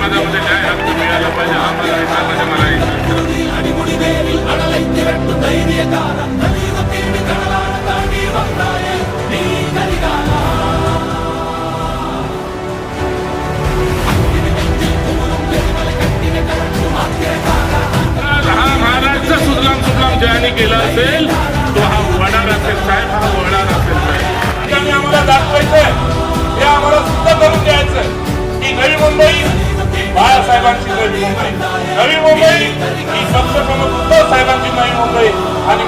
समाजामध्ये काय हक्क मिळाला पाहिजे आम्हाला हे सांगायचं मला हा महाराष्ट्र सुजलाम सुफलाम ज्याने केला असेल तो हा वडार असेल साहेब, हा वडार असेल साहेब. आणि आम्हाला दाखवायचंय, हे आम्हाला सिद्ध करून द्यायचंय की नवी मुंबई ही बाळासाहेबांची नवी मुंबई, नवी मुंबई ही पक्षप्रमुख उद्धव साहेबांची नवी मुंबई आणि